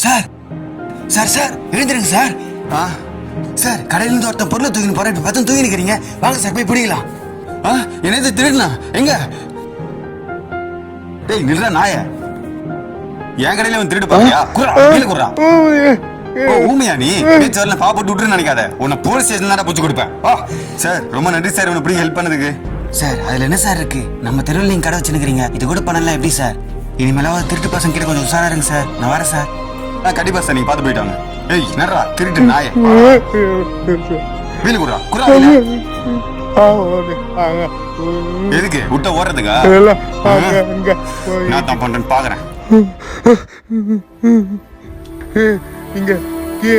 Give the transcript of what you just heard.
Sir sir sir எழுந்திருங்க sir. Sir கடையிலிருந்து ஒருத்தன் பொருளை தூக்கின்னு போறேன், இப்ப 10 தூக்கி நிக்கிறீங்க. வாங்க சார் போய் பிடிக்கலாம். என்னது திருடுனா எங்க? டேய் நில்றா நாய, என் கடையில வந்து திருடு பாத்தியா? குறா கீழ குறா. ஊமையா நீ? பேச்சு வரல பா போட்டு விட்டுன்னு நினைக்காத, உன்னை போலீஸ் ஸ்டேஷன்ல தான் பூச்சி கொடுப்பேன். சார் ரொம்ப நன்றி சார், உன்னை இப்படி ஹெல்ப் பண்ணதுக்கு. சார் அதுல என்ன சார் இருக்கு? நம்ம தெருவில் நீங்க கடை வச்சுருக்கீங்க, இது கூட பண்ணலாம் எப்படி சார்? இனிமேலாவது திருட்டு பசங்க கிட்ட கொஞ்சம் உஷாரா இருங்க சார். நான் வரேன் சார். கண்டிப்பா சார், நீங்க பார்த்து போயிட்டாங்க. ஏய் நடுறா திருட்டு நாய, வீடு குறா குறா. எதுக்கு விட்ட ஓடுறதுக்கா? நான் தான் பண்றேன்னு பாக்குறேன். இங்க நீ